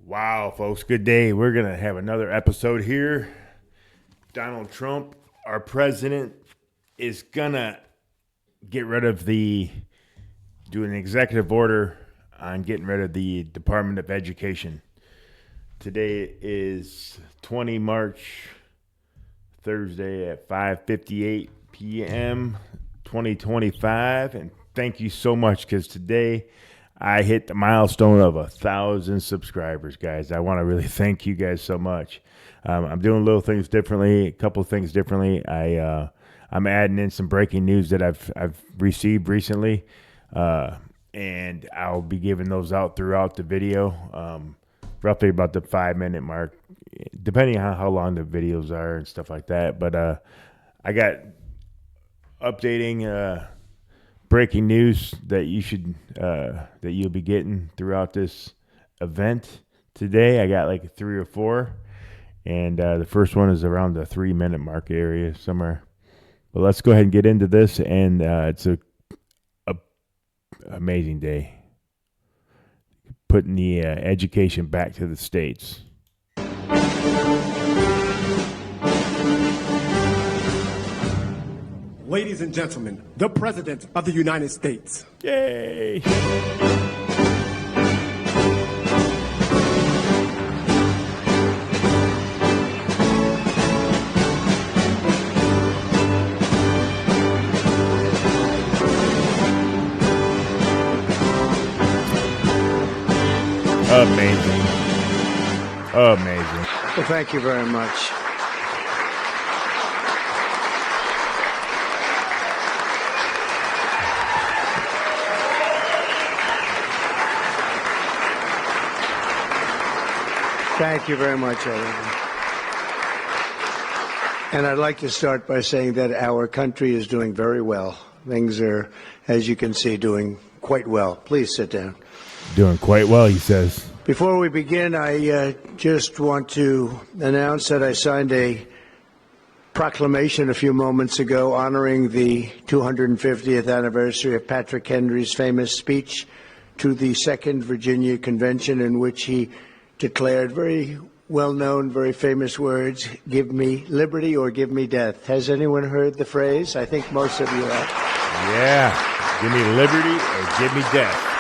Wow, folks, good day. We're going to have another episode here. Donald Trump, our president, is going to get rid of do an executive order on getting rid of the Department of Education. Today is 20 March, Thursday at 5:58 p.m., 2025. And thank you so much, because today I hit the milestone of 1,000 subscribers, guys. I want to really thank you guys so much. I'm doing little things differently, a couple of things differently. I'm adding in some breaking news that I've received recently, and I'll be giving those out throughout the video, roughly about the 5-minute mark, depending on how long the videos are and stuff like that. But I got updating breaking news that you'll be getting throughout this event today. I got like 3 or 4, and the first one is around the 3-minute mark area somewhere. But let's go ahead and get into this, and it's a amazing day, putting the education back to the states. Ladies and gentlemen, the President of the United States. Yay! Amazing. Amazing. Well, thank you very much. Thank you very much, everyone. And I'd like to start by saying that our country is doing very well. Things are, as you can see, doing quite well. Please sit down. Doing quite well, he says. Before we begin, I just want to announce that I signed a proclamation a few moments ago honoring the 250th anniversary of Patrick Henry's famous speech to the Second Virginia Convention, in which he declared very well-known, very famous words, "Give me liberty or give me death." Has anyone heard the phrase? I think most of you have. Yeah, give me liberty or give me death.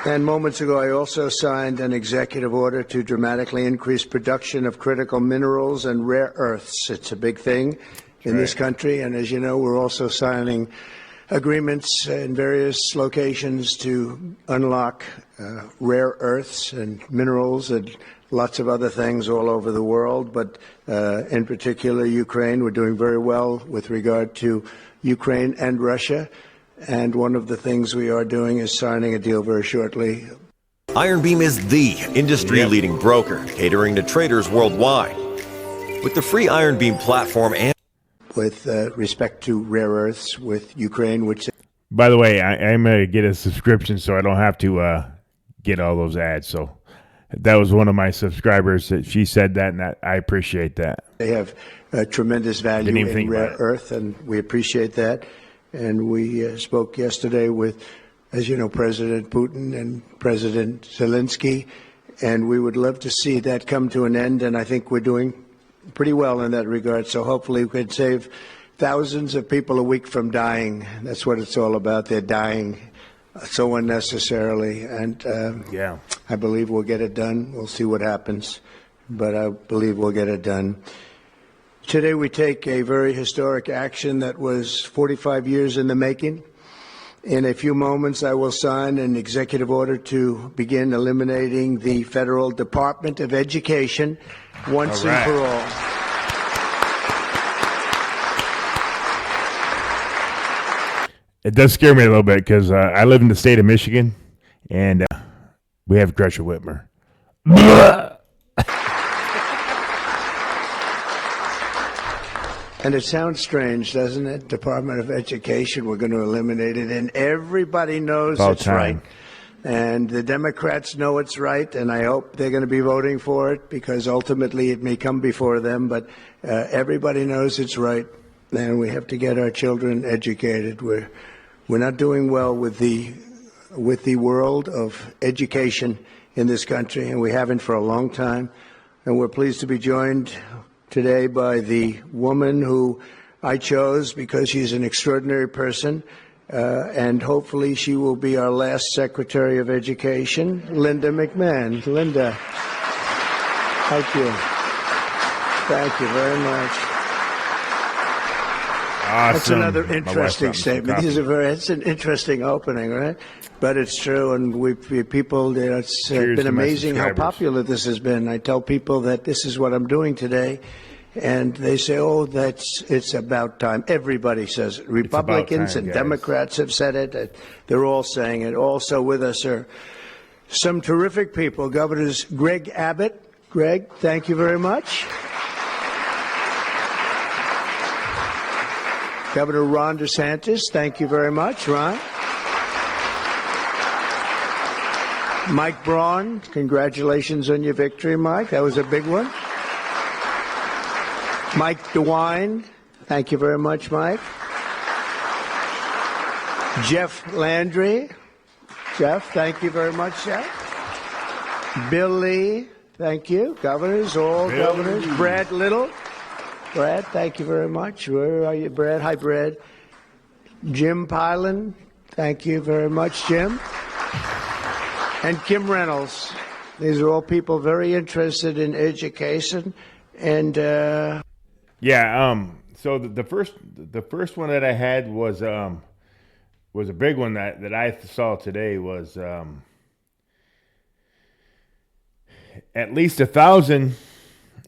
And moments ago, I also signed an executive order to dramatically increase production of critical minerals and rare earths. It's a big thing in this country, and as you know, we're also signing agreements in various locations to unlock rare earths and minerals and lots of other things all over the world. But in particular, Ukraine, we're doing very well with regard to Ukraine and Russia. And one of the things we are doing is signing a deal very shortly. Iron Beam is the industry-leading broker catering to traders worldwide. With the free Iron Beam platform and with respect to rare earths with Ukraine, which... By the way, I'm going to get a subscription so I don't have to get all those ads. So that was one of my subscribers that she said that, and I appreciate that. They have tremendous value in rare earth, and we appreciate that. And we spoke yesterday with, as you know, President Putin and President Zelensky, and we would love to see that come to an end, and I think we're doing pretty well in that regard. So hopefully we could save thousands of people a week from dying. That's what it's all about. They're dying so unnecessarily, and I believe we'll get it done. We'll see what happens, but I believe we'll get it done. Today we take a very historic action that was 45 years in the making. In a few moments, I will sign an executive order to begin eliminating the Federal Department of Education once and for all. It does scare me a little bit, because I live in the state of Michigan, and we have Gretchen Whitmer. And it sounds strange, doesn't it? Department of Education, we're going to eliminate it, and everybody knows it's right. And the Democrats know it's right, and I hope they're going to be voting for it, because ultimately it may come before them, but everybody knows it's right, and we have to get our children educated. We're not doing well with the with the world of education in this country, and we haven't for a long time. And we're pleased to be joined today by the woman who I chose because she's an extraordinary person, and hopefully she will be our last Secretary of Education, Linda McMahon. Linda, thank you. Thank you very much. Awesome. That's another interesting statement. It's an interesting opening, right? But it's true, and it's been amazing how popular this has been. I tell people that this is what I'm doing today, and they say, "Oh, it's about time." Everybody says it. Republicans and Democrats have said it. They're all saying it. Also with us are some terrific people. Governors Greg Abbott. Greg, thank you very much. Governor Ron DeSantis, thank you very much, Ron. Mike Braun, congratulations on your victory, Mike. That was a big one. Mike DeWine, thank you very much, Mike. Jeff Landry. Jeff, thank you very much, Jeff. Bill Lee, thank you. Governors, all governors. Brad Little. Brad, thank you very much. Where are you, Brad? Hi, Brad. Jim Pilan, thank you very much, Jim. And Kim Reynolds. These are all people very interested in education. And so the first one that I had was a big one that I saw today was at least 1,000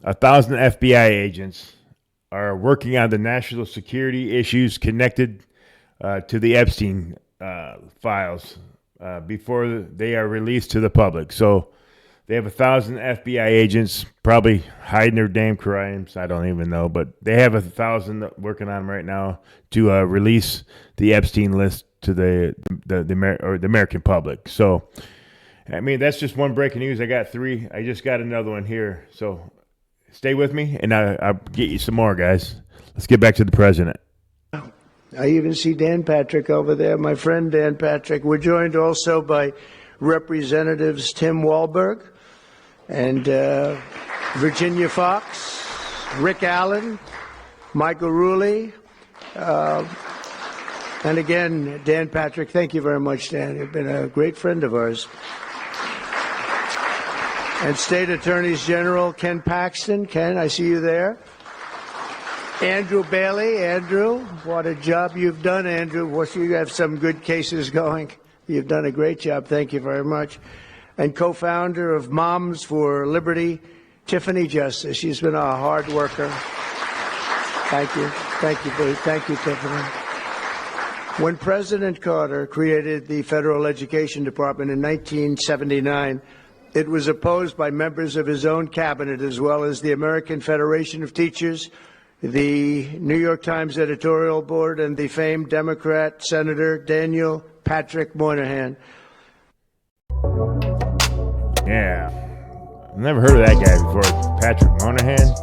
FBI agents are working on the national security issues connected to the Epstein files before they are released to the public. So they have 1,000 FBI agents probably hiding their damn crimes. I don't even know, but they have 1,000 working on them right now to release the Epstein list to the American public. So, I mean, that's just one breaking news. I got 3. I just got another one here. So stay with me, and I'll get you some more, guys. Let's get back to the president. I even see Dan Patrick over there, my friend Dan Patrick. We're joined also by Representatives Tim Walberg and Virginia Fox, Rick Allen, Michael Rulli, and again, Dan Patrick. Thank you very much, Dan. You've been a great friend of ours. And State Attorneys General Ken Paxton. Ken, I see you there. Andrew Bailey. Andrew, what a job you've done, Andrew. You have some good cases going. You've done a great job. Thank you very much. And co-founder of Moms for Liberty, Tiffany Justice. She's been a hard worker. Thank you. Thank you, Tiffany. When President Carter created the Federal Education Department in 1979, it was opposed by members of his own cabinet, as well as the American Federation of Teachers, the New York Times editorial board, and the famed Democrat Senator Daniel Patrick Moynihan. Yeah. I've never heard of that guy before. Patrick Moynihan.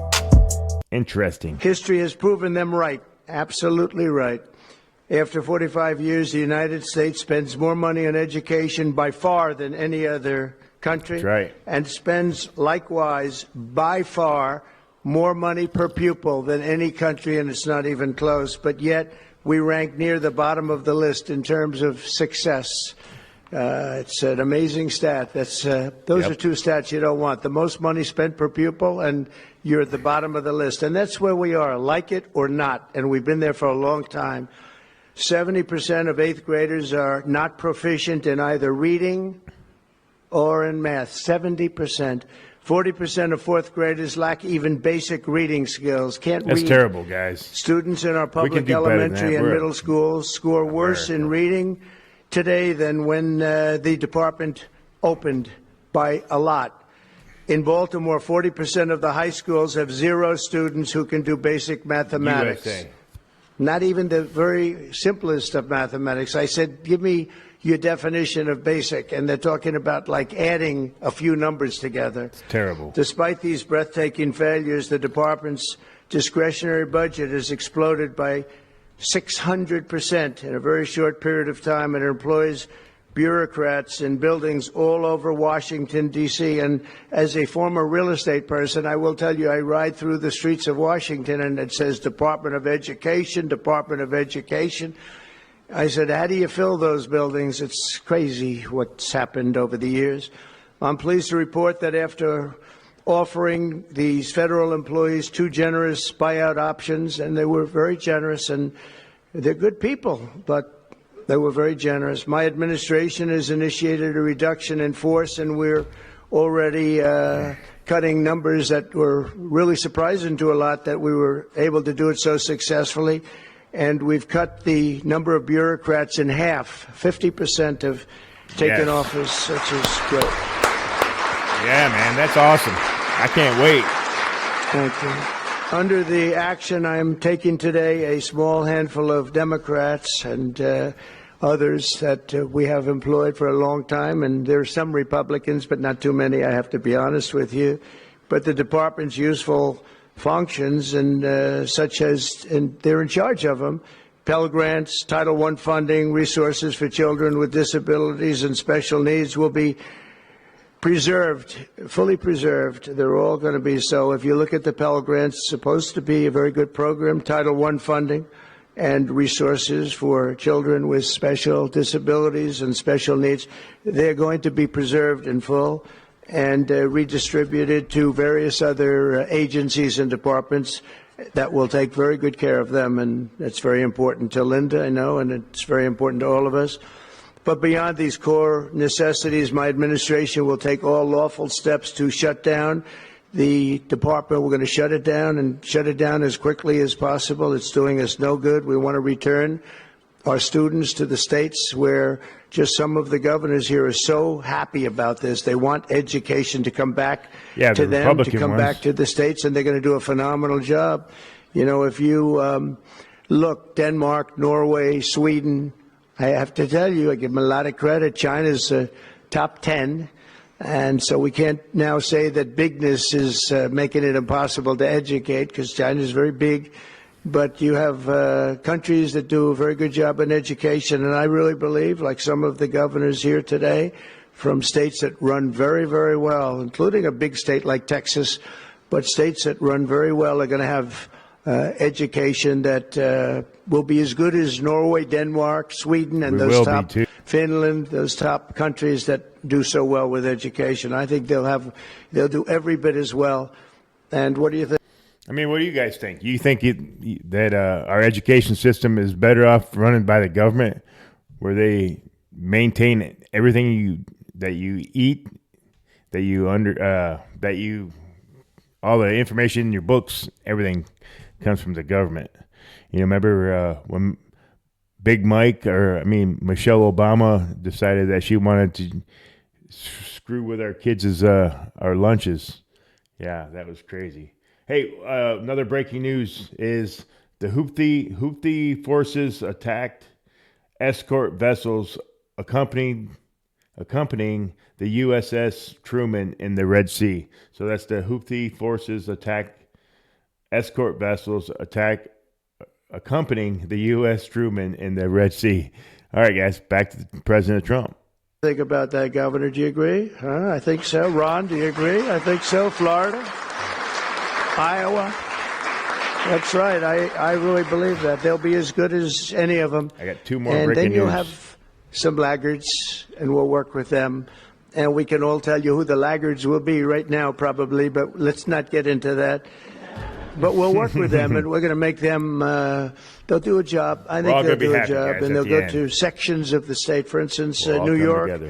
Interesting. History has proven them right. Absolutely right. After 45 years, the United States spends more money on education by far than any other country. That's right. And spends likewise by far more money per pupil than any country, and it's not even close. But yet we rank near the bottom of the list in terms of success. It's an amazing stat. Those are 2 stats you don't want. The most money spent per pupil, and you're at the bottom of the list. And that's where we are, like it or not. And we've been there for a long time. 70% of 8th graders are not proficient in either reading or in math. 70%. 40% of 4th graders lack even basic reading skills. Can't read. That's terrible, guys. Students in our public elementary and middle schools score worse in reading today than when the department opened by a lot. In Baltimore, 40% of the high schools have 0 students who can do basic mathematics. USA. Not even the very simplest of mathematics. I said, give me your definition of basic, and they're talking about like adding a few numbers together. It's terrible. Despite these breathtaking failures, the department's discretionary budget has exploded by 600% in a very short period of time, and it employs bureaucrats in buildings all over Washington, D.C. And as a former real estate person, I will tell you, I ride through the streets of Washington and it says Department of Education, Department of Education. I said, how do you fill those buildings? It's crazy what's happened over the years. I'm pleased to report that after offering these federal employees 2 generous buyout options, and they were very generous, and they're good people, but they were very generous. My administration has initiated a reduction in force, and we're already cutting numbers that were really surprising to a lot that we were able to do it so successfully. And we've cut the number of bureaucrats in half. 50% have taken office, which is great. Yeah, man, that's awesome. I can't wait. Thank you. Under the action I'm taking today, a small handful of Democrats and others that we have employed for a long time, and there are some Republicans, but not too many, I have to be honest with you. But the department's useful functions, and such as, and they're in charge of them, Pell Grants, Title I funding, resources for children with disabilities and special needs will be preserved, fully preserved. They're all going to be so. If you look at the Pell Grants, it's supposed to be a very good program. Title I funding and resources for children with special disabilities and special needs, they're going to be preserved in full and redistributed to various other agencies and departments that will take very good care of them. And that's very important to Linda, I know, and it's very important to all of us. But beyond these core necessities, my administration will take all lawful steps to shut down the department. We're going to shut it down and shut it down as quickly as possible. It's doing us no good. We want to return our students to the states where just some of the governors here are so happy about this. They want education to come back to them, to come back to the states, and they're going to do a phenomenal job. You know, if you look, Denmark, Norway, Sweden, I have to tell you, I give them a lot of credit. China's top 10, and so we can't now say that bigness is making it impossible to educate, because China's very big. But you have countries that do a very good job in education, and I really believe, like some of the governors here today, from states that run very, very well, including a big state like Texas, but states that run very well are going to have education that will be as good as Norway, Denmark, Sweden, and those top, Finland, those top countries that do so well with education. I think they'll do every bit as well. And what do you think? I mean, what do you guys think? You think that our education system is better off running by the government, where they maintain everything that you eat, all the information in your books, everything comes from the government. You know, remember when Michelle Obama decided that she wanted to screw with our kids' our lunches. Yeah, that was crazy. Hey, another breaking news is the Houthi forces attacked escort vessels accompanying the USS Truman in the Red Sea. So that's the Houthi forces attack escort vessels accompanying the U.S. Truman in the Red Sea. All right, guys, back to President Trump. Think about that, Governor. Do you agree? I think so. Ron, do you agree? I think so. Florida, Iowa. That's right. I really believe that. They'll be as good as any of them. I got 2 more and breaking then you'll news. Have some laggards, and we'll work with them. And we can all tell you who the laggards will be right now, probably, but let's not get into that. But we'll work with them, and we're going to make them, they'll do a job. I think they'll do a job, and they'll go to sections of the state. For instance, New York,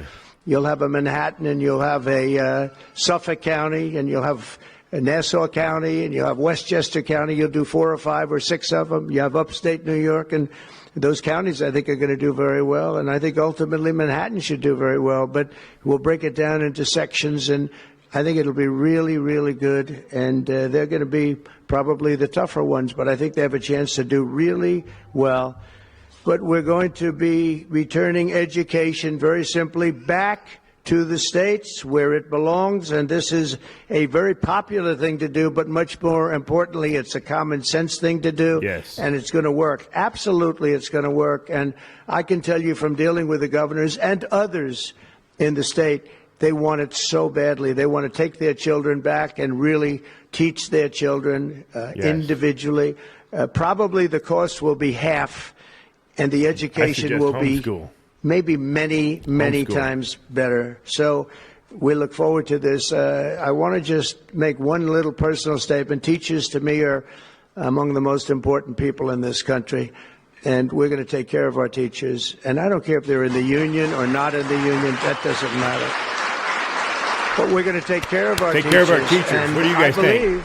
you'll have a Manhattan, and you'll have a Suffolk County, and you'll have a Nassau County, and you'll have Westchester County. You'll do 4 or 5 or 6 of them. You have upstate New York, and those counties, I think, are going to do very well. And I think ultimately Manhattan should do very well. But we'll break it down into sections, and I think it'll be really, really good. And they're going to be probably the tougher ones, but I think they have a chance to do really well. But we're going to be returning education very simply back to the states where it belongs, and this is a very popular thing to do, but much more importantly, it's a common sense thing to do. Yes. And it's going to work. Absolutely, it's going to work. And I can tell you from dealing with the governors and others in the state, they want it so badly. They want to take their children back and really teach their children individually. Probably the cost will be half, and the education will be maybe many times better. So we look forward to this. I want to just make one little personal statement. Teachers, to me, are among the most important people in this country, and we're going to take care of our teachers. And I don't care if they're in the union or not in the union. That doesn't matter. But we're going to take care of our teachers. Take care of our teachers. And what do you guys think?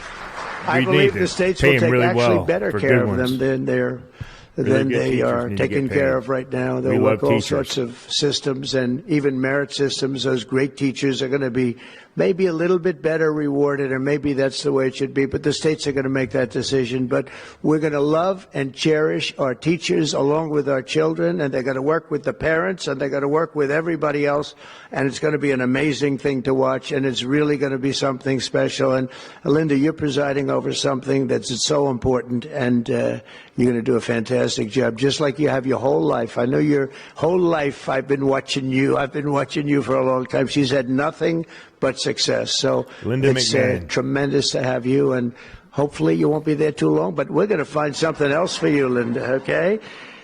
I believe the states will take actually better care of them than they are taken care of right now. They'll work all sorts of systems and even merit systems. Those great teachers are going to be maybe a little bit better rewarded, or maybe that's the way it should be. But the states are going to make that decision. But we're going to love and cherish our teachers along with our children, and they're going to work with the parents, and they're going to work with everybody else. And it's going to be an amazing thing to watch, and it's really going to be something special. And Linda, you're presiding over something that's so important, and you're going to do a fantastic job, just like you have your whole life. I know your whole life I've been watching you. I've been watching you for a long time. She's had nothing but success. So Linda it's McMahon. Tremendous to have you, and hopefully you won't be there too long, but we're going to find something else for you, Linda, okay?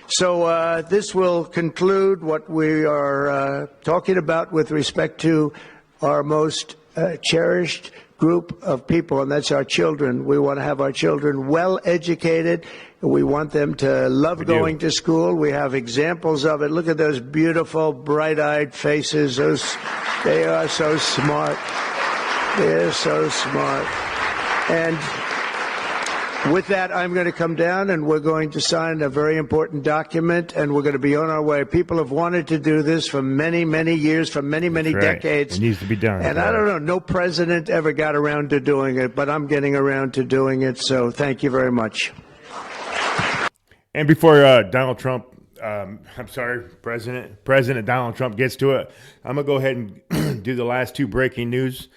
So this will conclude what we are talking about with respect to our most cherished group of people, and that's our children. We want to have our children well educated. We want them to love going to school. We have examples of it. Look at those beautiful, bright-eyed faces. They are so smart. They're so smart. And with that, I'm going to come down, and we're going to sign a very important document, and we're going to be on our way. People have wanted to do this for many, many years, for many, many decades. It needs to be done. And I don't know, no president ever got around to doing it, but I'm getting around to doing it, so thank you very much. And before Donald Trump, President Donald Trump gets to it, I'm going to go ahead and do the last two breaking news,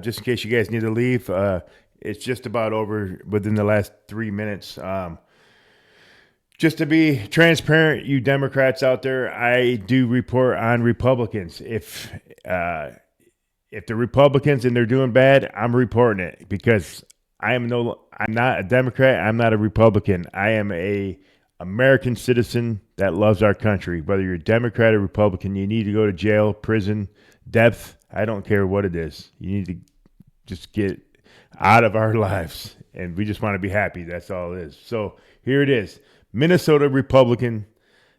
just in case you guys need to leave. It's just about over within the last 3 minutes. Just to be transparent, you Democrats out there, I do report on Republicans. If the Republicans and they're doing bad, I'm reporting it, because I'm not a Democrat. I'm not a Republican. I am a American citizen that loves our country. Whether you're a Democrat or Republican, you need to go to jail, prison, Dept. I don't care what it is. You need to just get out of our lives, and we just want to be happy. That's all it is. So here it is. Minnesota Republican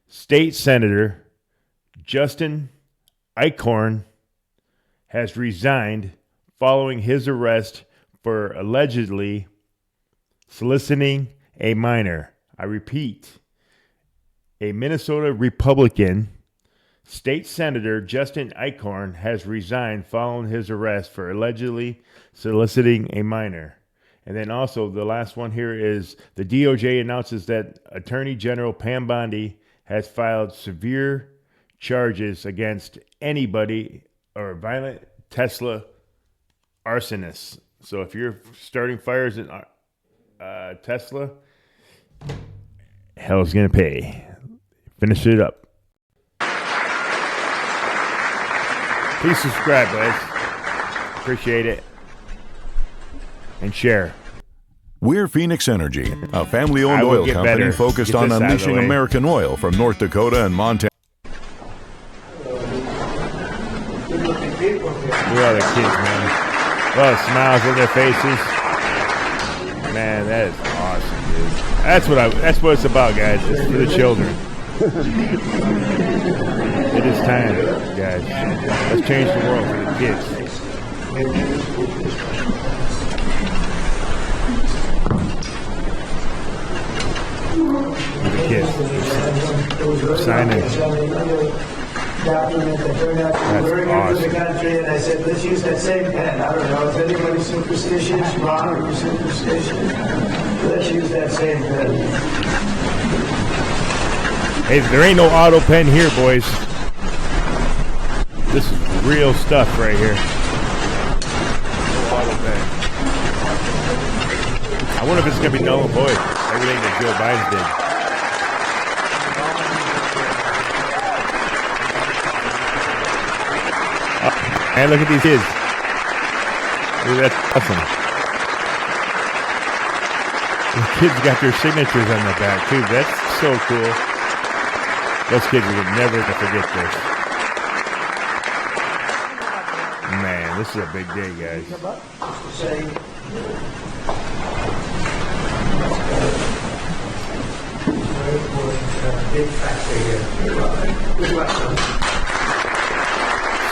State Senator Justin Eichhorn has resigned following his arrest for allegedly soliciting a minor. I repeat, a Minnesota Republican State Senator Justin Eichhorn has resigned following his arrest for allegedly soliciting a minor. And then also the last one here is the DOJ announces that Attorney General Pam Bondi has filed severe charges against anybody or violent Tesla arsonists. So if you're starting fires in Tesla, hell's gonna pay. Finish it up. Please subscribe, guys. Appreciate it. And share. We're Phoenix Energy, a family-owned oil company focused on unleashing American oil from North Dakota and Montana. Look at all the kids, man. All the smiles on their faces. Man, that is awesome, dude. That's what it's about, guys. It's for the children. It is time, guys. Let's change the world for the kids. The kids. Signing. That's awesome. And I said, let's use that same pen. I don't know, is anybody superstitious? Ron, are you superstitious? Let's use that same pen. Hey, there ain't no auto pen here, boys. This is real stuff right here. I wonder if it's going to be null and void. Everything that Joe Biden did. Oh, and look at these kids. Ooh, that's awesome. The kids got their signatures on the back, too. That's so cool. Those kids will never forget this. Man, this is a big day, guys.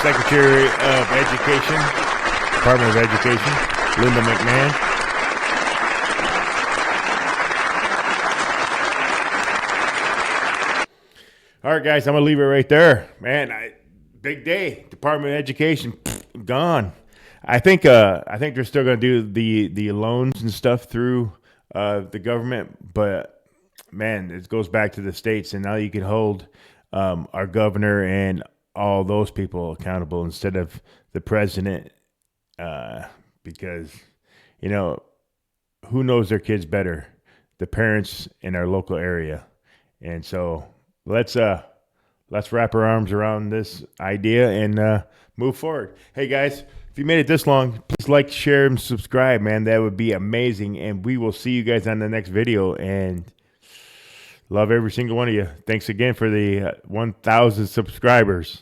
Secretary of Education, Department of Education, Linda McMahon. All right, guys, I'm going to leave it right there. Man, big day. Department of Education, gone. I think they're still going to do the loans and stuff through the government, but man, it goes back to the states, and now you can hold our governor and all those people accountable instead of the president, because who knows their kids better? The parents in our local area, and so let's wrap our arms around this idea and move forward. Hey guys, if you made it this long, please like, share, and subscribe, man. That would be amazing. And we will see you guys on the next video. And love every single one of you. Thanks again for the 1,000 subscribers.